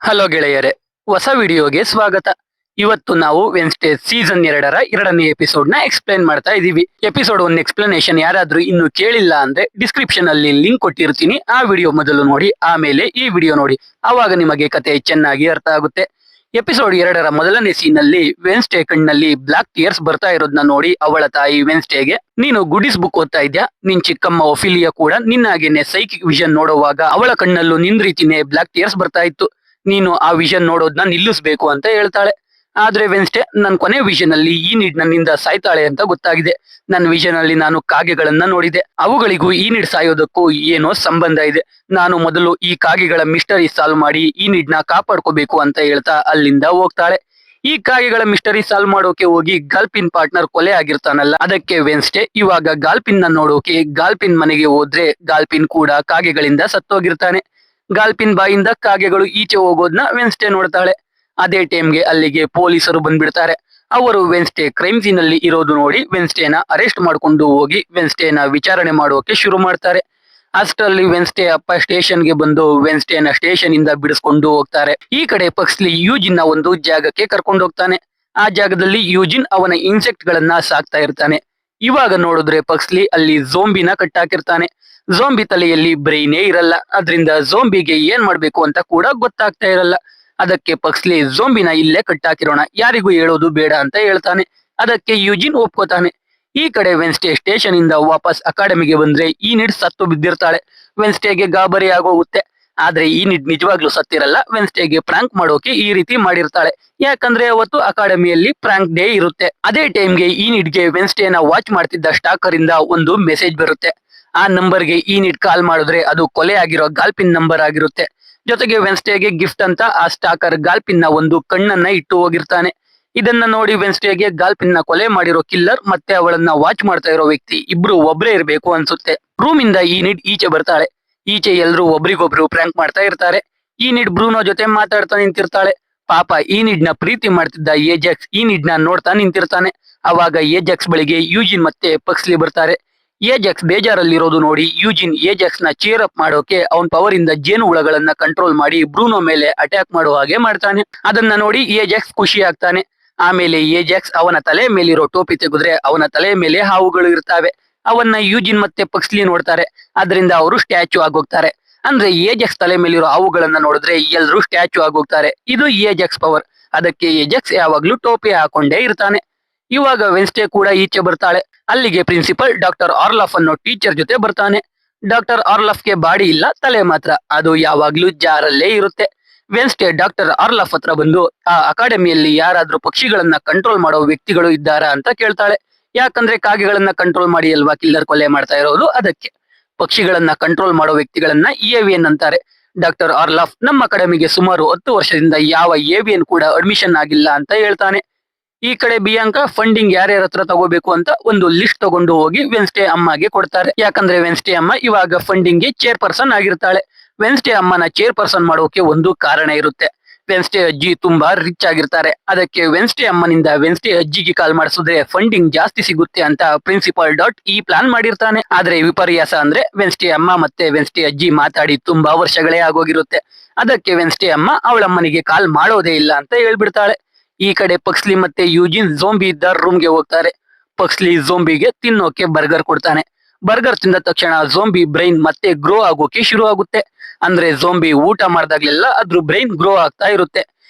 Hello ಗೆಳೆಯರೆ, ಹೊಸ ವಿಡಿಯೋಗೆ ಸ್ವಾಗತ. ಇವತ್ತು ನಾವು ವೆನ್ಸ್ಡೇ ಸೀಸನ್ 2ರ 2ನೇ ಎಪಿಸೋಡ್ ನ ಎಕ್ಸ್ಪ್ಲೇನ್ ಮಾಡ್ತಾ ಇದೀವಿ. ಎಪಿಸೋಡ್ 1 ಎಕ್ಸ್ಪ್ಲನೇಷನ್ ಯಾರಾದ್ರೂ ಇನ್ನು ಕೇಳಿಲ್ಲ ಅಂದ್ರೆ ಡಿಸ್ಕ್ರಿಪ್ಷನ್ ಅಲ್ಲಿ ಲಿಂಕ್ ಕೊಟ್ಟಿರ್ತೀನಿ. ಆ ವಿಡಿಯೋ ಮೊದಲು ನೋಡಿ, ಆಮೇಲೆ ಈ ವಿಡಿಯೋ ನೋಡಿ. ಆವಾಗ ನಿಮಗೆ ಕತೆ ಚೆನ್ನಾಗಿ ಅರ್ಥ ಆಗುತ್ತೆ. ಎಪಿಸೋಡ್ 2ರ ಮೊದಲನೇ ಸೀನ್ ಅಲ್ಲಿ ವೆನ್ಸ್ಡೇ ಕಣ್ಣಲ್ಲಿ ಬ್ಲಾಕ್ ಟಿಯರ್ಸ್ ಬರ್ತಾ ಇರೋದನ್ನ ನೋಡಿ ಅವಳ ತಾಯಿ ವೆನ್ಸ್ಡೇಗೆ, ನೀನು ಗುಡಿಸ್ ಬುಕ್ ಓದ್ತಾ ಇದ್ಯಾ? ನಿನ್ ಚಿಕ್ಕಮ್ಮ ಒಫಿಲಿಯಾ ಕೂಡ ನಿನ್ನಾಗೇನೆ ಸೈಕಿಕ್ ವಿಷನ್ ನೋಡುವಾಗ ಅವಳ ಕಣ್ಣಲ್ಲೂ ನಿನ್ ರೀತಿನೇ ಬ್ಲಾಕ್ ಟಿಯರ್ಸ್ ಬರ್ತಾ ಇತ್ತು. ನೀನು ಆ ವಿಷನ್ ನೋಡೋದನ್ನ ನಿಲ್ಲಿಸಬೇಕು ಅಂತ ಹೇಳ್ತಾಳೆ. ಆದ್ರೆ ವೆನ್ಸ್ಡೇ, ನನ್ ಕೊನೆ ವಿಷನ್ ಅಲ್ಲಿ ಈ ನೀಡ್ ನನ್ನಿಂದ ಸಾಯ್ತಾಳೆ ಅಂತ ಗೊತ್ತಾಗಿದೆ. ನನ್ನ ವಿಷನ್ ಅಲ್ಲಿ ನಾನು ಕಾಗೆಗಳನ್ನ ನೋಡಿದೆ. ಅವುಗಳಿಗೂ ಈ ನೀಡ್ ಸಾಯೋದಕ್ಕೂ ಏನೋ ಸಂಬಂಧ ಇದೆ. ನಾನು ಮೊದಲು ಈ ಕಾಗೆಗಳ ಮಿಸ್ಟರಿ ಸಾಲ್ವ್ ಮಾಡಿ ಈ ನೀಡ್ನ ಕಾಪಾಡ್ಕೋಬೇಕು ಅಂತ ಹೇಳ್ತಾ ಅಲ್ಲಿಂದ ಹೋಗ್ತಾಳೆ. ಈ ಕಾಗೆಗಳ ಮಿಸ್ಟರಿ ಸಾಲ್ವ್ ಮಾಡೋಕೆ ಹೋಗಿ ಗಾಲ್ಪಿನ್ ಪಾರ್ಟ್ನರ್ ಕೊಲೆ ಆಗಿರ್ತಾನಲ್ಲ, ಅದಕ್ಕೆ ವೆನ್ಸ್ಡೇ ಇವಾಗ ಗಾಲ್ಪಿನ್ ನ ನೋಡೋಕೆ ಗಾಲ್ಪಿನ್ ಮನೆಗೆ ಹೋದ್ರೆ ಗಾಲ್ಪಿನ್ ಕೂಡ ಕಾಗೆಗಳಿಂದ ಸತ್ತೋಗಿರ್ತಾನೆ. ಗಾಲ್ಪಿನ್ ಬಾಯಿಂದ ಕಾಗೆಗಳು ಈಚೆ ಹೋಗೋದನ್ನ ವೆನ್ಸ್ಡೇ ನೋಡ್ತಾಳೆ. ಅದೇ ಟೈಮ್ಗೆ ಅಲ್ಲಿಗೆ ಪೊಲೀಸರು ಬಂದ್ಬಿಡ್ತಾರೆ. ಅವರು ವೆನ್ಸ್ಡೇ ಕ್ರೈಮ್ ಸೀನ್ ಅಲ್ಲಿ ಇರೋದು ನೋಡಿ ವೆನ್ಸ್ಡೇನ ಅರೆಸ್ಟ್ ಮಾಡ್ಕೊಂಡು ಹೋಗಿ ವೆನ್ಸ್ಡೇನ ವಿಚಾರಣೆ ಮಾಡೋಕೆ ಶುರು ಮಾಡ್ತಾರೆ. ಅಷ್ಟರಲ್ಲಿ ವೆನ್ಸ್ಡೇ ಅಪ್ಪ ಸ್ಟೇಷನ್ಗೆ ಬಂದು ವೆನ್ಸ್ಡೇನ ಸ್ಟೇಷನ್ ಇಂದ ಬಿಡಿಸ್ಕೊಂಡು ಹೋಗ್ತಾರೆ. ಈ ಕಡೆ ಪಕ್ಸ್ಲಿ ಯೂಜಿನ್ ನ ಒಂದು ಜಾಗಕ್ಕೆ ಕರ್ಕೊಂಡು ಹೋಗ್ತಾನೆ. ಆ ಜಾಗದಲ್ಲಿ ಯೂಜಿನ್ ಅವನ ಇನ್ಸೆಕ್ಟ್ ಗಳನ್ನ ಸಾಕ್ತಾ ಇರ್ತಾನೆ. ಇವಾಗ ನೋಡಿದ್ರೆ ಪಕ್ಸ್ಲಿ ಅಲ್ಲಿ ಝೋಂಬಿನ ಕಟ್ಟಾಕಿರ್ತಾನೆ. ಝೋಂಬಿ ತಲೆಯಲ್ಲಿ ಬ್ರೈನೇ ಇರಲ್ಲ. ಅದರಿಂದ ಝೋಂಬಿಗೆ ಏನ್ ಮಾಡ್ಬೇಕು ಅಂತ ಕೂಡ ಗೊತ್ತಾಗ್ತಾ ಇರಲ್ಲ. ಅದಕ್ಕೆ ಪಕ್ಸ್ಲಿ ಝೋಂಬಿನ ಇಲ್ಲೇ ಕಟ್ಟಾಕಿರೋಣ, ಯಾರಿಗೂ ಹೇಳೋದು ಬೇಡ ಅಂತ ಹೇಳ್ತಾನೆ. ಅದಕ್ಕೆ ಯೂಜಿನ್ ಒಪ್ಕೋತಾನೆ. ಈ ಕಡೆ ವೆನ್ಸ್ಡೇ ಸ್ಟೇಷನ್ ಇಂದ ವಾಪಸ್ ಅಕಾಡೆಮಿಗೆ ಬಂದ್ರೆ ಈ ನಿಡ್ ಸತ್ತು ಬಿದ್ದಿರ್ತಾಳೆ. ವೆನ್ಸ್ಡೇಗೆ ಗಾಬರಿ ಆಗೋಗುತ್ತೆ. ಆದ್ರೆ ಈ ನಿಡ್ ನಿಜವಾಗ್ಲೂ ಸತ್ತಿರಲ್ಲ. ವೆನ್ಸ್ಡೇಗೆ ಪ್ರಾಂಕ್ ಮಾಡೋಕೆ ಈ ರೀತಿ ಮಾಡಿರ್ತಾಳೆ. ಯಾಕಂದ್ರೆ ಅವತ್ತು ಅಕಾಡೆಮಿಯಲ್ಲಿ ಪ್ರಾಂಕ್ ಡೇ ಇರುತ್ತೆ. ಅದೇ ಟೈಮ್ಗೆ ಈ ನಿಡ್ಗೆ ವೆನ್ಸ್ಡೇನ ವಾಚ್ ಮಾಡ್ತಿದ್ದ ಸ್ಟಾಕರ್ ಇಂದ ಒಂದು ಮೆಸೇಜ್ ಬರುತ್ತೆ. ಆ ನಂಬರ್ಗೆ ಈ ನಿಡ್ ಕಾಲ್ ಮಾಡಿದ್ರೆ ಅದು ಕೊಲೆ ಆಗಿರೋ ಗಾಲ್ಪಿನ್ ನಂಬರ್ ಆಗಿರುತ್ತೆ. ಜೊತೆಗೆ ವೆನ್ಸ್ಡೇಗೆ ಗಿಫ್ಟ್ ಅಂತ ಆ ಸ್ಟಾಕರ್ ಗಾಲ್ಪಿನ್ ನ ಒಂದು ಕಣ್ಣನ್ನ ಇಟ್ಟು ಹೋಗಿರ್ತಾನೆ. ಇದನ್ನ ನೋಡಿ ವೆನ್ಸ್ಡೇಗೆ ಗಾಲ್ಪಿನ್ ನ ಕೊಲೆ ಮಾಡಿರೋ ಕಿಲ್ಲರ್ ಮತ್ತೆ ಅವಳನ್ನ ವಾಚ್ ಮಾಡ್ತಾ ಇರೋ ವ್ಯಕ್ತಿ ಇಬ್ರು ಒಬ್ರೇ ಇರಬೇಕು ಅನ್ಸುತ್ತೆ. ರೂಮ್ ಇಂದ ಈ ನಿಡ್ ಈಚೆ ಬರ್ತಾಳೆ. ಈಚೆ ಎಲ್ರು ಒಬ್ರಿಗೊಬ್ರು ಪ್ರ್ಯಾಂಕ್ ಮಾಡ್ತಾ ಇರ್ತಾರೆ. ಈ ನಿಡ್ ಬ್ರೂನೋ ಜೊತೆ ಮಾತಾಡ್ತಾ ನಿಂತಿರ್ತಾಳೆ. ಪಾಪ ಈ ನಿಡ್ ನ ಪ್ರೀತಿ ಮಾಡ್ತಿದ್ದ ಏಜಾಕ್ಸ್ ಈ ನಿಡ್ ನ ನೋಡ್ತಾ ನಿಂತಿರ್ತಾನೆ. ಅವಾಗ ಏಜಾಕ್ಸ್ ಬಳಿಗೆ ಯೂಜಿನ್ ಮತ್ತೆ ಪಕ್ಸ್ಲಿ ಬರ್ತಾರೆ. ಏಜಾಕ್ಸ್ ಬೇಜಾರಲ್ಲಿರೋದು ನೋಡಿ ಯೂಜಿನ್ ಏಜಾಕ್ಸ್ ನ ಚೇರ್ ಅಪ್ ಮಾಡೋಕೆ ಅವನ್ ಪವರ್ ಇಂದ ಜೇನು ಹುಳಗಳನ್ನ ಕಂಟ್ರೋಲ್ ಮಾಡಿ ಬ್ರೂನೋ ಮೇಲೆ ಅಟ್ಯಾಕ್ ಮಾಡೋ ಹಾಗೆ ಮಾಡ್ತಾನೆ. ಅದನ್ನ ನೋಡಿ ಏಜಾಕ್ಸ್ ಖುಷಿ ಆಗ್ತಾನೆ. ಆಮೇಲೆ ಏಜಾಕ್ಸ್ ಅವನ ತಲೆ ಮೇಲಿರೋ ಟೋಪಿ ತೆಗೆದ್ರೆ ಅವನ ತಲೆ ಮೇಲೆ ಹಾವುಗಳು ಇರ್ತಾವೆ. ಅವನ್ನ ಯೂಜಿನ್ ಮತ್ತೆ ಪಕ್ಸ್ಲಿ ನೋಡ್ತಾರೆ. ಅದರಿಂದ ಅವರು ಸ್ಟ್ಯಾಚು ಆಗೋಗ್ತಾರೆ. ಅಂದ್ರೆ ಏಜಾಕ್ಸ್ ತಲೆ ಮೇಲಿರೋ ಹಾವುಗಳನ್ನ ನೋಡಿದ್ರೆ ಎಲ್ರು ಸ್ಟ್ಯಾಚು ಆಗೋಗ್ತಾರೆ. ಇದು ಏಜಾಕ್ಸ್ ಪವರ್. ಅದಕ್ಕೆ ಏಜಾಕ್ಸ್ ಯಾವಾಗ್ಲೂ ಟೋಪಿ ಹಾಕೊಂಡೇ ಇರ್ತಾನೆ. ಇವಾಗ ವೆನ್ಸ್ಡೇ ಕೂಡ ಈಚೆ ಬರ್ತಾಳೆ. ಅಲ್ಲಿಗೆ ಪ್ರಿನ್ಸಿಪಲ್ ಡಾಕ್ಟರ್ ಆರ್ಲಾಫ್ ಅನ್ನೋ ಟೀಚರ್ ಜೊತೆ ಬರ್ತಾನೆ. ಡಾಕ್ಟರ್ ಆರ್ಲಾಫ್ಗೆ ಬಾಡಿ ಇಲ್ಲ, ತಲೆ ಮಾತ್ರ. ಅದು ಯಾವಾಗ್ಲೂ ಜಾರಲ್ಲೇ ಇರುತ್ತೆ. ವೆನ್ಸ್ಡೇ ಡಾಕ್ಟರ್ ಆರ್ಲಾಫ್ ಹತ್ರ ಬಂದು ಆ ಅಕಾಡೆಮಿಯಲ್ಲಿ ಯಾರಾದ್ರೂ ಪಕ್ಷಿಗಳನ್ನ ಕಂಟ್ರೋಲ್ ಮಾಡೋ ವ್ಯಕ್ತಿಗಳು ಇದ್ದಾರಾ ಅಂತ ಕೇಳ್ತಾಳೆ. ಯಾಕಂದ್ರೆ ಕಾಗೆಗಳನ್ನ ಕಂಟ್ರೋಲ್ ಮಾಡಿ ಅಲ್ವಾ ಕಿಲ್ಲರ್ ಕೊಲೆ ಮಾಡ್ತಾ ಇರೋದು. ಅದಕ್ಕೆ ಪಕ್ಷಿಗಳನ್ನ ಕಂಟ್ರೋಲ್ ಮಾಡೋ ವ್ಯಕ್ತಿಗಳನ್ನ ಏವಿಯನ್ ಅಂತಾರೆ. ಡಾಕ್ಟರ್ ಆರ್ಲಾಫ್, ನಮ್ಮ ಅಕಾಡೆಮಿಗೆ ಸುಮಾರು 10 ವರ್ಷದಿಂದ ಯಾವ ಏವಿಯನ್ ಕೂಡ ಅಡ್ಮಿಷನ್ ಆಗಿಲ್ಲ ಅಂತ ಹೇಳ್ತಾನೆ. ಈ ಕಡೆ ಬಿಯಾಂಕಾ ಫಂಡಿಂಗ್ ಯಾರ್ಯಾರ ಹತ್ರ ತಗೋಬೇಕು ಅಂತ ಒಂದು ಲಿಸ್ಟ್ ತಗೊಂಡು ಹೋಗಿ ವೆನ್ಸ್ಡೇ ಅಮ್ಮಗೆ ಕೊಡ್ತಾರೆ. ಯಾಕಂದ್ರೆ ವೆನ್ಸ್ಡೇ ಅಮ್ಮ ಇವಾಗ ಫಂಡಿಂಗ್ ಗೆ ಚೇರ್ ಪರ್ಸನ್ ಆಗಿರ್ತಾಳೆ. ವೆನ್ಸ್ಡೇ ಅಮ್ಮನ ಚೇರ್ ಪರ್ಸನ್ ಮಾಡೋಕೆ ಒಂದು ಕಾರಣ ಇರುತ್ತೆ. ವೆನ್ಸ್ಡೇ ಅಜ್ಜಿ ತುಂಬಾ ರಿಚ್ ಆಗಿರ್ತಾರೆ. ಅದಕ್ಕೆ ವೆನ್ಸ್ಡೇ ಅಮ್ಮನಿಂದ ವೆನ್ಸ್ಡೇ ಅಜ್ಜಿಗೆ ಕಾಲ್ ಮಾಡಿಸಿದ್ರೆ ಫಂಡಿಂಗ್ ಜಾಸ್ತಿ ಸಿಗುತ್ತೆ ಅಂತ ಪ್ರಿನ್ಸಿಪಾಲ್ ಡಾಟ್ ಈ ಪ್ಲಾನ್ ಮಾಡಿರ್ತಾನೆ. ಆದ್ರೆ ವಿಪರ್ಯಾಸ ಅಂದ್ರೆ ವೆನ್ಸ್ಡೇ ಅಮ್ಮ ಮತ್ತೆ ವೆನ್ಸ್ಡೇ ಅಜ್ಜಿ ಮಾತಾಡಿ ತುಂಬಾ ವರ್ಷಗಳೇ ಆಗೋಗಿರುತ್ತೆ. ಅದಕ್ಕೆ ವೆನ್ಸ್ಡೇ ಅಮ್ಮ ಅವಳಮ್ಮನಿಗೆ ಕಾಲ್ ಮಾಡೋದೇ ಇಲ್ಲ ಅಂತ ಹೇಳ್ಬಿಡ್ತಾಳೆ. ಈ ಕಡೆ ಪಕ್ಸ್ಲಿ ಮತ್ತೆ ಯೂಜಿನ್ ಝೋಂಬಿ ಇದ್ದ ರೂಮ್ಗೆ ಹೋಗ್ತಾರೆ. ಪಕ್ಸ್ಲಿ ಝೋಂಬಿಗೆ ತಿನ್ನೋಕೆ ಬರ್ಗರ್ ಕೊಡ್ತಾನೆ. ಬರ್ಗರ್ ತಿಂದ ತಕ್ಷಣ ಝೋಂಬಿ ಬ್ರೈನ್ ಮತ್ತೆ ಗ್ರೋ ಆಗೋಕೆ ಶುರು ಆಗುತ್ತೆ. ಅಂದ್ರೆ ಝೋಂಬಿ ಊಟ ಮಾಡಿದಾಗ್ಲೆಲ್ಲ ಅದ್ರ ಬ್ರೈನ್ ಗ್ರೋ ಆಗ್ತಾ ಇರುತ್ತೆ.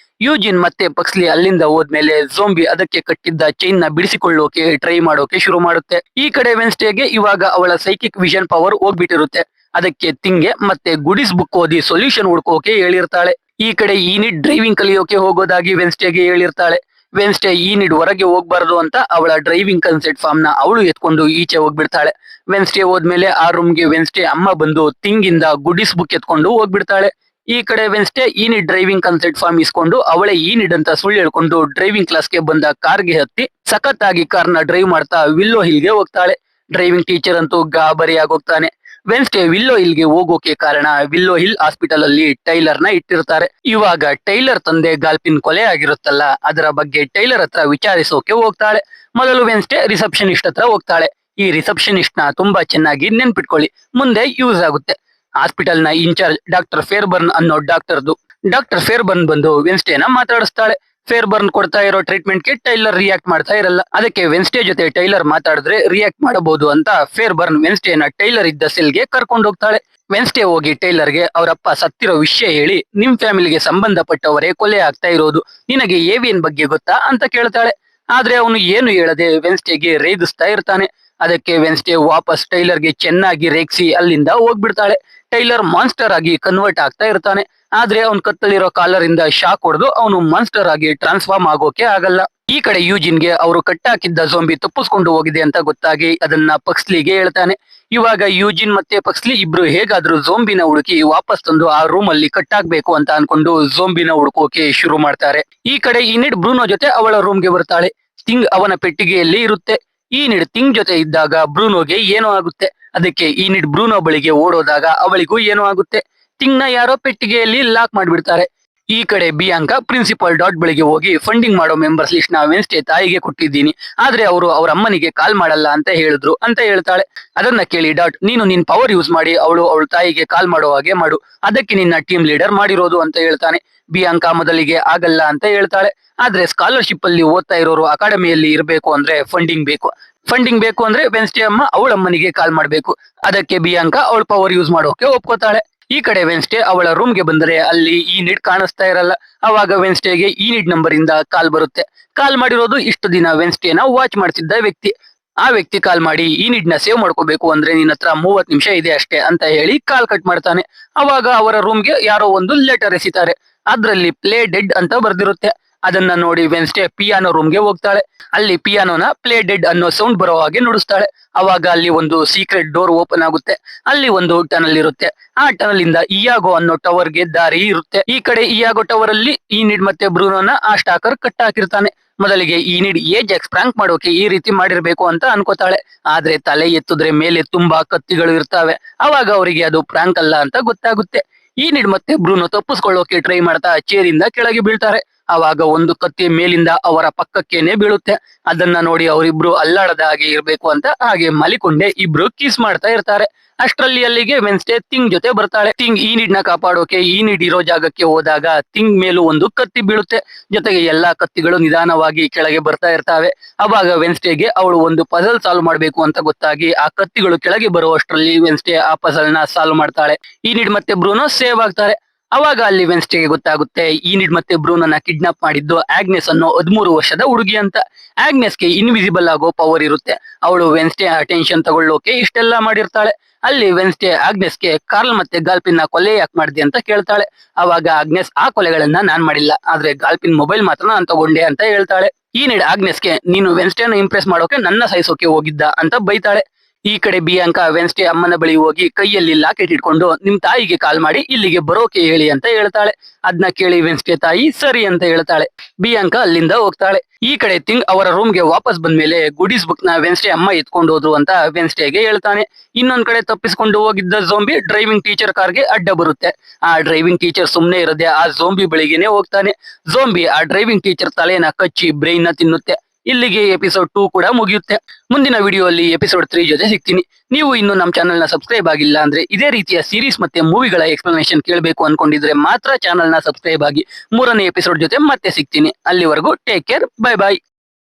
ಯೂಜಿನ್ ಮತ್ತೆ ಪಕ್ಸ್ಲಿ ಅಲ್ಲಿಂದ ಹೋದ್ಮೇಲೆ ಝೋಂಬಿ ಅದಕ್ಕೆ ಕಟ್ಟಿದ್ದ ಚೈನ್ ನ ಬಿಡಿಸಿಕೊಳ್ಳೋಕೆ ಟ್ರೈ ಮಾಡೋಕೆ ಶುರು ಮಾಡುತ್ತೆ. ಈ ಕಡೆ ವೆನ್ಸ್ಡೇಗೆ ಇವಾಗ ಅವಳ ಸೈಕಿಕ್ ವಿಷನ್ ಪವರ್ ಹೋಗ್ಬಿಟ್ಟಿರುತ್ತೆ. ಅದಕ್ಕೆ ತಿಂಗೆ ಮತ್ತೆ ಗುಡಿಸ್ ಬುಕ್ ಓದಿ ಸೊಲ್ಯೂಷನ್ ಹುಡ್ಕೋಕೆ ಹೇಳಿರ್ತಾಳೆ. ಈ ಕಡೆ ಈ ನಿಡ್ ಡ್ರೈವಿಂಗ್ ಕಲಿಯೋಕೆ ಹೋಗೋದಾಗಿ ವೆನ್ಸ್ಡೇಗೆ ಹೇಳಿರ್ತಾಳೆ. ವೆನ್ಸ್ಡೇ ಈ ನಿಡ್ ಹೊರಗೆ ಹೋಗ್ಬಾರ್ದು ಅಂತ ಅವಳ ಡ್ರೈವಿಂಗ್ ಕನ್ಸೆಂಟ್ ಫಾರ್ಮ್ ನ ಅವಳು ಎತ್ಕೊಂಡು ಈಚೆ ಹೋಗ್ಬಿಡ್ತಾಳೆ. ವೆನ್ಸ್ಡೇ ಹೋದ್ಮೇಲೆ ಆ ರೂಮ್ಗೆ ವೆನ್ಸ್ಡೇ ಅಮ್ಮ ಬಂದು ತಿಂಗಿಂದ ಗುಡಿಸ್ ಬುಕ್ ಎತ್ಕೊಂಡು ಹೋಗ್ಬಿಡ್ತಾಳೆ. ಈ ಕಡೆ ವೆನ್ಸ್ಡೇ ಈ ನಿಡ್ ಡ್ರೈವಿಂಗ್ ಕನ್ಸೆಂಟ್ ಫಾರ್ಮ್ ಇಸ್ಕೊಂಡು ಅವಳೇ ಈ ನಿಡ್ ಅಂತ ಸುಳ್ಳು ಹೇಳ್ಕೊಂಡು ಡ್ರೈವಿಂಗ್ ಕ್ಲಾಸ್ಗೆ ಬಂದ ಕಾರ್ಗೆ ಹತ್ತಿ ಸಖತ್ತಾಗಿ ಕಾರ್ನ ಡ್ರೈವ್ ಮಾಡ್ತಾ ವಿಲ್ಲೋ ಹಿಲ್ಗೆ ಹೋಗ್ತಾಳೆ. ಡ್ರೈವಿಂಗ್ ಟೀಚರ್ ಅಂತೂ ಗಾಬರಿ ಆಗೋಗ್ತಾನೆ. ವೆನ್ಸ್ಡೇ ವಿಲ್ಲೋ ಹಿಲ್ಗೆ ಹೋಗೋಕೆ ಕಾರಣ ವಿಲ್ಲೋ ಹಿಲ್ ಹಾಸ್ಪಿಟಲ್ ಅಲ್ಲಿ ಟೈಲರ್ ನ ಇಟ್ಟಿರ್ತಾರೆ. ಇವಾಗ ಟೈಲರ್ ತಂದೆ ಗಾಲ್ಪಿನ್ ಕೊಲೆ ಆಗಿರುತ್ತಲ್ಲ, ಅದರ ಬಗ್ಗೆ ಟೈಲರ್ ಹತ್ರ ವಿಚಾರಿಸೋಕೆ ಹೋಗ್ತಾಳೆ. ಮೊದಲು ವೆನ್ಸ್ಡೇ ರಿಸೆಪ್ಷನಿಸ್ಟ್ ಹತ್ರ ಹೋಗ್ತಾಳೆ. ಈ ರಿಸೆಪ್ಷನಿಸ್ಟ್ ನ ತುಂಬಾ ಚೆನ್ನಾಗಿ ನೆನ್ಪಿಟ್ಕೊಳ್ಳಿ, ಮುಂದೆ ಯೂಸ್ ಆಗುತ್ತೆ. ಹಾಸ್ಪಿಟಲ್ ನ ಇನ್ಚಾರ್ಜ್ ಡಾಕ್ಟರ್ ಫೇರ್ಬರ್ನ್ ಅನ್ನೋ ಡಾಕ್ಟರ್ದು. ಡಾಕ್ಟರ್ ಫೇರ್ಬರ್ನ್ ಬಂದು ವೆನ್ಸ್ಡೇನ ಮಾತಾಡಿಸ್ತಾಳೆ. ಫೇರ್ಬರ್ನ್ ಕೊಡ್ತಾ ಇರೋ ಟ್ರೀಟ್ಮೆಂಟ್ಗೆ ಟೈಲರ್ ರಿಯಾಕ್ಟ್ ಮಾಡ್ತಾ ಇರಲ್ಲ. ಅದಕ್ಕೆ ವೆನ್ಸ್ಡೇ ಜೊತೆ ಟೈಲರ್ ಮಾತಾಡಿದ್ರೆ ರಿಯಾಕ್ಟ್ ಮಾಡಬಹುದು ಅಂತ ಫೇರ್ಬರ್ನ್ ವೆನ್ಸ್ಡೇನ ಟೈಲರ್ ಇದ್ದ ಸೆಲ್ಗೆ ಕರ್ಕೊಂಡು ಹೋಗ್ತಾಳೆ. ವೆನ್ಸ್ಡೇ ಹೋಗಿ ಟೈಲರ್ಗೆ ಅವರಪ್ಪ ಸತ್ತಿರೋ ವಿಷಯ ಹೇಳಿ ನಿಮ್ ಫ್ಯಾಮಿಲಿಗೆ ಸಂಬಂಧಪಟ್ಟವರೇ ಕೊಲೆ ಆಗ್ತಾ ಇರೋದು, ನಿನಗೆ ಏವಿಯನ್ ಬಗ್ಗೆ ಗೊತ್ತಾ ಅಂತ ಕೇಳ್ತಾಳೆ. ಆದ್ರೆ ಅವನು ಏನು ಹೇಳದೆ ವೆನ್ಸ್ಡೇಗೆ ರೇಗಿಸ್ತಾ ಇರ್ತಾನೆ. ಅದಕ್ಕೆ ವೆನ್ಸ್ಡೇ ವಾಪಸ್ ಟೈಲರ್ಗೆ ಚೆನ್ನಾಗಿ ರೇಗಿಸಿ ಅಲ್ಲಿಂದ ಹೋಗ್ಬಿಡ್ತಾಳೆ. ಟೈಲರ್ ಮಾನ್ಸ್ಟರ್ ಆಗಿ ಕನ್ವರ್ಟ್ ಆಗ್ತಾ ಇರ್ತಾನೆ. ಆದ್ರೆ ಅವ್ನ್ ಕತ್ತಲಿರೋ ಕಾಲರ್ ಇಂದ ಶಾಕ್ ಹೊಡೆದು ಅವನು ಮಾನ್ಸ್ಟರ್ ಆಗಿ ಟ್ರಾನ್ಸ್ಫಾರ್ಮ್ ಆಗೋಕೆ ಆಗಲ್ಲ. ಈ ಕಡೆ ಯೂಜಿನ್ಗೆ ಅವರು ಕಟ್ಟಾಕಿದ್ದ ಜೋಂಬಿ ತಪ್ಪಿಸ್ಕೊಂಡು ಹೋಗಿದೆ ಅಂತ ಗೊತ್ತಾಗಿ ಅದನ್ನ ಪಕ್ಸ್ಲಿಗೆ ಹೇಳ್ತಾನೆ. ಇವಾಗ ಯೂಜಿನ್ ಮತ್ತೆ ಪಕ್ಸ್ಲಿ ಇಬ್ರು ಹೇಗಾದ್ರೂ ಜೋಂಬಿನ ಹುಡುಕಿ ವಾಪಸ್ ತಂದು ಆ ರೂಮ್ ಅಲ್ಲಿ ಕಟ್ಟಾಕ್ಬೇಕು ಅಂತ ಅನ್ಕೊಂಡು ಜೋಂಬಿನ ಹುಡುಕೋಕೆ ಶುರು ಮಾಡ್ತಾರೆ. ಈ ಕಡೆ ಈನಿಡ್ ಬ್ರೂನೋ ಜೊತೆ ಅವಳ ರೂಮ್ಗೆ ಬರ್ತಾಳೆ. ಸ್ಟಿಂಗ್ ಅವನ ಪೆಟ್ಟಿಗೆಯಲ್ಲಿ ಇರುತ್ತೆ. ಈನಿಡ್ ತಿಂಗ್ ಜೊತೆ ಇದ್ದಾಗ ಬ್ರೂನೋಗೆ ಏನೋ ಆಗುತ್ತೆ. ಅದಕ್ಕೆ ಈನಿಡ್ ಬ್ರೂನೋ ಬಳಿಗೆ ಓಡೋದಾಗ ಅವಳಿಗೂ ಏನೋ ಆಗುತ್ತೆ. ತಿಂಗ್ನ ಯಾರೋ ಪೆಟ್ಟಿಗೆಯಲ್ಲಿ ಲಾಕ್ ಮಾಡ್ಬಿಡ್ತಾರೆ. ಈ ಕಡೆ ಬಿಯಾಂಕಾ ಪ್ರಿನ್ಸಿಪಲ್ ಡಾಟ್ ಬಳಿಗೆ ಹೋಗಿ ಫಂಡಿಂಗ್ ಮಾಡೋ ಮೆಂಬರ್ಸ್ ಲಿಸ್ಟ್ ನ ವೆನ್ಸ್ಡೇ ತಾಯಿಗೆ ಕೊಟ್ಟಿದ್ದೀನಿ, ಆದ್ರೆ ಅವರು ಅವ್ರ ಅಮ್ಮನಿಗೆ ಕಾಲ್ ಮಾಡಲ್ಲ ಅಂತ ಹೇಳಿದ್ರು ಅಂತ ಹೇಳ್ತಾಳೆ. ಅದನ್ನ ಕೇಳಿ ಡಾಟ್, ನೀನು ನಿನ್ ಪವರ್ ಯೂಸ್ ಮಾಡಿ ಅವಳ ತಾಯಿಗೆ ಕಾಲ್ ಮಾಡೋ ಹಾಗೆ ಮಾಡು, ಅದಕ್ಕೆ ನಿನ್ನ ಟೀಮ್ ಲೀಡರ್ ಮಾಡಿರೋದು ಅಂತ ಹೇಳ್ತಾನೆ. ಬಿಯಾಂಕಾ ಮೊದಲಿಗೆ ಆಗಲ್ಲ ಅಂತ ಹೇಳ್ತಾಳೆ. ಆದ್ರೆ ಸ್ಕಾಲರ್ಶಿಪ್ ಅಲ್ಲಿ ಓದ್ತಾ ಇರೋರು ಅಕಾಡೆಮಿಯಲ್ಲಿ ಇರಬೇಕು ಅಂದ್ರೆ ಫಂಡಿಂಗ್ ಬೇಕು ಅಂದ್ರೆ ವೆನ್ಸ್ಡೇ ಅಮ್ಮ ಅವಳ ಅಮ್ಮನಿಗೆ ಕಾಲ್ ಮಾಡ್ಬೇಕು. ಅದಕ್ಕೆ ಬಿಯಾಂಕಾ ಅವಳ ಪವರ್ ಯೂಸ್ ಮಾಡೋಕೆ ಒಪ್ಕೋತಾಳೆ. ಈ ಕಡೆ ವೆನ್ಸ್ಡೇ ಅವಳ ರೂಮ್ಗೆ ಬಂದರೆ ಅಲ್ಲಿ ಈನಿಡ್ ಕಾಣಿಸ್ತಾ ಇರಲ್ಲ. ಅವಾಗ ವೆನ್ಸ್ಡೇಗೆ ಈನಿಡ್ ನಂಬರ್ ಇಂದ ಕಾಲ್ ಬರುತ್ತೆ. ಕಾಲ್ ಮಾಡಿರೋದು ಇಷ್ಟು ದಿನ ವೆನ್ಸ್ಡೇನ ವಾಚ್ ಮಾಡ್ತಿದ್ದ ವ್ಯಕ್ತಿ. ಆ ವ್ಯಕ್ತಿ ಕಾಲ್ ಮಾಡಿ ಈನಿಡ್ ನ ಸೇವ್ ಮಾಡ್ಕೋಬೇಕು ಅಂದ್ರೆ ನಿನ್ನ ಹತ್ರ 30 ನಿಮಿಷ ಇದೆ ಅಷ್ಟೇ ಅಂತ ಹೇಳಿ ಕಾಲ್ ಕಟ್ ಮಾಡ್ತಾನೆ. ಅವಾಗ ಅವರ ರೂಮ್ಗೆ ಯಾರೋ ಒಂದು ಲೆಟರ್ ಎಸಿತಾರೆ. ಅದ್ರಲ್ಲಿ ಪ್ಲೇ ಡೆಡ್ ಅಂತ ಬರ್ದಿರುತ್ತೆ. ಅದನ್ನ ನೋಡಿ ವೆನ್ಸ್ಡೇ ಪಿಯಾನೋ ರೂಮ್ಗೆ ಹೋಗ್ತಾಳೆ. ಅಲ್ಲಿ ಪಿಯಾನೋನ ಪ್ಲೇ ಡೆಡ್ ಅನ್ನೋ ಸೌಂಡ್ ಬರೋ ಹಾಗೆ ನುಡಿಸ್ತಾಳೆ. ಅವಾಗ ಅಲ್ಲಿ ಒಂದು ಸೀಕ್ರೆಟ್ ಡೋರ್ ಓಪನ್ ಆಗುತ್ತೆ. ಅಲ್ಲಿ ಒಂದು ಟನಲ್ ಇರುತ್ತೆ. ಆ ಟನಲ್ ಇಂದ ಇಯಾಗೋ ಅನ್ನೋ ಟವರ್ಗೆ ದಾರಿ ಇರುತ್ತೆ. ಈ ಕಡೆ ಇಯಾಗೋ ಟವರ್ ಅಲ್ಲಿ ಈನಿಡ್ ಮತ್ತೆ ಬ್ರೂನೋನ ಆ ಸ್ಟಾಕರ್ ಕಟ್ ಹಾಕಿರ್ತಾನೆ. ಮೊದಲಿಗೆ ಈನಿಡ್ ಏಜಾಕ್ಸ್ ಪ್ರಾಂಕ್ ಮಾಡೋಕೆ ಈ ರೀತಿ ಮಾಡಿರ್ಬೇಕು ಅಂತ ಅನ್ಕೋತಾಳೆ. ಆದ್ರೆ ತಲೆ ಎತ್ತಿದ್ರೆ ಮೇಲೆ ತುಂಬಾ ಕತ್ತಿಗಳು ಇರ್ತಾವೆ. ಅವಾಗ ಅವರಿಗೆ ಅದು ಪ್ರಾಂಕ್ ಅಲ್ಲ ಅಂತ ಗೊತ್ತಾಗುತ್ತೆ. ಈನಿಡ್ ಮತ್ತೆ ಬ್ರೂನೋ ತಪ್ಪಿಸ್ಕೊಳ್ಳೋಕೆ ಟ್ರೈ ಮಾಡ್ತಾ ಚೇರಿಂದ ಕೆಳಗೆ ಬೀಳ್ತಾರೆ. ಅವಾಗ ಒಂದು ಕತ್ತಿ ಮೇಲಿಂದ ಅವರ ಪಕ್ಕಕ್ಕೇನೆ ಬೀಳುತ್ತೆ. ಅದನ್ನ ನೋಡಿ ಅವರಿಬ್ರು ಅಲ್ಲಾಡದ ಹಾಗೆ ಇರ್ಬೇಕು ಅಂತ ಹಾಗೆ ಮಲಿಕೊಂಡೆ ಇಬ್ರು ಕಿಸ್ ಮಾಡ್ತಾ ಇರ್ತಾರೆ. ಅಷ್ಟರಲ್ಲಿ ಅಲ್ಲಿಗೆ ವೆನ್ಸ್ಡೇ ತಿಂಗ್ ಜೊತೆ ಬರ್ತಾಳೆ. ತಿಂಗ್ ಈನಿಡ್ ನ ಕಾಪಾಡೋಕೆ ಈನಿಡ್ ಇರೋ ಜಾಗಕ್ಕೆ ಹೋದಾಗ ತಿಂಗ್ ಮೇಲೂ ಒಂದು ಕತ್ತಿ ಬೀಳುತ್ತೆ. ಜೊತೆಗೆ ಎಲ್ಲಾ ಕತ್ತಿಗಳು ನಿಧಾನವಾಗಿ ಕೆಳಗೆ ಬರ್ತಾ ಇರ್ತಾವೆ. ಅವಾಗ ವೆನ್ಸ್ಡೇಗೆ ಅವಳು ಒಂದು ಪಜಲ್ ಸಾಲ್ವ್ ಮಾಡ್ಬೇಕು ಅಂತ ಗೊತ್ತಾಗಿ ಆ ಕತ್ತಿಗಳು ಕೆಳಗೆ ಬರುವಷ್ಟರಲ್ಲಿ ವೆನ್ಸ್ಡೇ ಆ ಪಜಲ್ ನ ಸಾಲ್ವ್ ಮಾಡ್ತಾಳೆ. ಈನಿಡ್ ಮತ್ತೆ ಬ್ರೂನೋ ಸೇವ್ ಆಗ್ತಾರೆ. ಅವಾಗ ಅಲ್ಲಿ ವೆನ್ಸ್ಡೇಗೆ ಗೊತ್ತಾಗುತ್ತೆ ಈನಿಡ್ ಮತ್ತೆ ಬ್ರೂನೋನ ಕಿಡ್ನಾಪ್ ಮಾಡಿದ್ದು ಆಗ್ನೆಸ್ ಅನ್ನೋ 13 ವರ್ಷದ ಹುಡುಗಿ ಅಂತ. ಆಗ್ನೆಸ್ಗೆ ಇನ್ವಿಸಿಬಲ್ ಆಗೋ ಪವರ್ ಇರುತ್ತೆ. ಅವಳು ವೆನ್ಸ್ಡೇ ಅಟೆನ್ಷನ್ ತಗೊಳ್ಳೋಕೆ ಇಷ್ಟೆಲ್ಲ ಮಾಡಿರ್ತಾಳೆ. ಅಲ್ಲಿ ವೆನ್ಸ್ಡೇ ಆಗ್ನೆಸ್ಗೆ ಕಾರ್ಲ್ ಮತ್ತೆ ಗಾಲ್ಪಿನ್ ಕೊಲೆ ಯಾಕೆ ಮಾಡಿದೆ ಅಂತ ಕೇಳ್ತಾಳೆ. ಅವಾಗ ಆಗ್ನೆಸ್ ಆ ಕೊಲೆಗಳನ್ನ ನಾನ್ ಮಾಡಿಲ್ಲ, ಆದ್ರೆ ಗಾಲ್ಪಿನ್ ಮೊಬೈಲ್ ಮಾತ್ರ ನಾನ್ ತಗೊಂಡೆ ಅಂತ ಹೇಳ್ತಾಳೆ. ಈನಿಡ್ ಆಗ್ನೆಸ್ಗೆ ನೀನು ವೆನ್ಸ್ಡೇನ ಇಂಪ್ರೆಸ್ ಮಾಡೋಕೆ ನನ್ನ ಸಾಯಿಸೋಕೆ ಹೋಗಿದ್ದ ಅಂತ ಬೈತಾಳೆ. ಈ ಕಡೆ ಬಿಯಾಂಕಾ ವೆನ್ಸ್ಡೇ ಅಮ್ಮನ ಬಳಿ ಹೋಗಿ ಕೈಯಲ್ಲಿ ಲಾಕೆಟ್ ಇಟ್ಕೊಂಡು ನಿಮ್ ತಾಯಿಗೆ ಕಾಲ್ ಮಾಡಿ ಇಲ್ಲಿಗೆ ಬರೋಕೆ ಹೇಳಿ ಅಂತ ಹೇಳ್ತಾಳೆ. ಅದನ್ನ ಕೇಳಿ ವೆನ್ಸ್ಡೇ ತಾಯಿ ಸರಿ ಅಂತ ಹೇಳ್ತಾಳೆ. ಬಿಯಾಂಕಾ ಅಲ್ಲಿಂದ ಹೋಗ್ತಾಳೆ. ಈ ಕಡೆ ತಿಂಗ್ ಅವರ ರೂಮ್ಗೆ ವಾಪಸ್ ಬಂದ್ಮೇಲೆ ಗುಡೀಸ್ ಬುಕ್ ನ ವೆನ್ಸ್ಡೇ ಅಮ್ಮ ಎತ್ಕೊಂಡು ಹೋದ್ರು ಅಂತ ವೆನ್ಸ್ಡೇಗೆ ಹೇಳ್ತಾನೆ. ಇನ್ನೊಂದ್ ಕಡೆ ತಪ್ಪಿಸ್ಕೊಂಡು ಹೋಗಿದ್ದ ಜೋಂಬಿ ಡ್ರೈವಿಂಗ್ ಟೀಚರ್ ಕಾರ್ಗೆ ಅಡ್ಡ ಬರುತ್ತೆ. ಆ ಡ್ರೈವಿಂಗ್ ಟೀಚರ್ ಸುಮ್ನೆ ಇರದೆ ಆ ಜೋಂಬಿ ಬಳಿಗೆನೆ ಹೋಗ್ತಾನೆ. ಜೋಂಬಿ ಆ ಡ್ರೈವಿಂಗ್ ಟೀಚರ್ ತಲೆನ ಕಚ್ಚಿ ಬ್ರೈನ್ ನ ತಿನ್ನುತ್ತೆ. ಇಲ್ಲಿಗೆ ಎಪಿಸೋಡ್ 2 ಕೂಡ ಮುಗಿಯುತ್ತೆ. ಮುಂದಿನ ವಿಡಿಯೋಲ್ಲಿ ಎಪಿಸೋಡ್ 3 ಜೊತೆ ಸಿಗ್ತೀನಿ. ನೀವು ಇನ್ನು ನಮ್ಮ ಚಾನೆಲ್ ನ ಸಬ್ಸ್ಕ್ರೈಬ್ ಆಗಿಲ್ಲ ಅಂದ್ರೆ ಇದೇ ರೀತಿಯ ಸೀರೀಸ್ ಮತ್ತೆ ಮೂವಿಗಳ ಎಕ್ಸ್ಪ್ಲನೇಷನ್ ಕೇಳಬೇಕು ಅನ್ಕೊಂಡಿದ್ರೆ ಮಾತ್ರ ಚಾನೆಲ್ ನ ಸಬ್ಸ್ಕ್ರೈಬ್ ಆಗಿ. 3ನೇ ಎಪಿಸೋಡ್ ಜೊತೆ ಮತ್ತೆ ಸಿಗ್ತೀನಿ. ಅಲ್ಲಿವರೆಗೂ ಟೇಕ್ ಕೇರ್, ಬೈ ಬಾಯ್.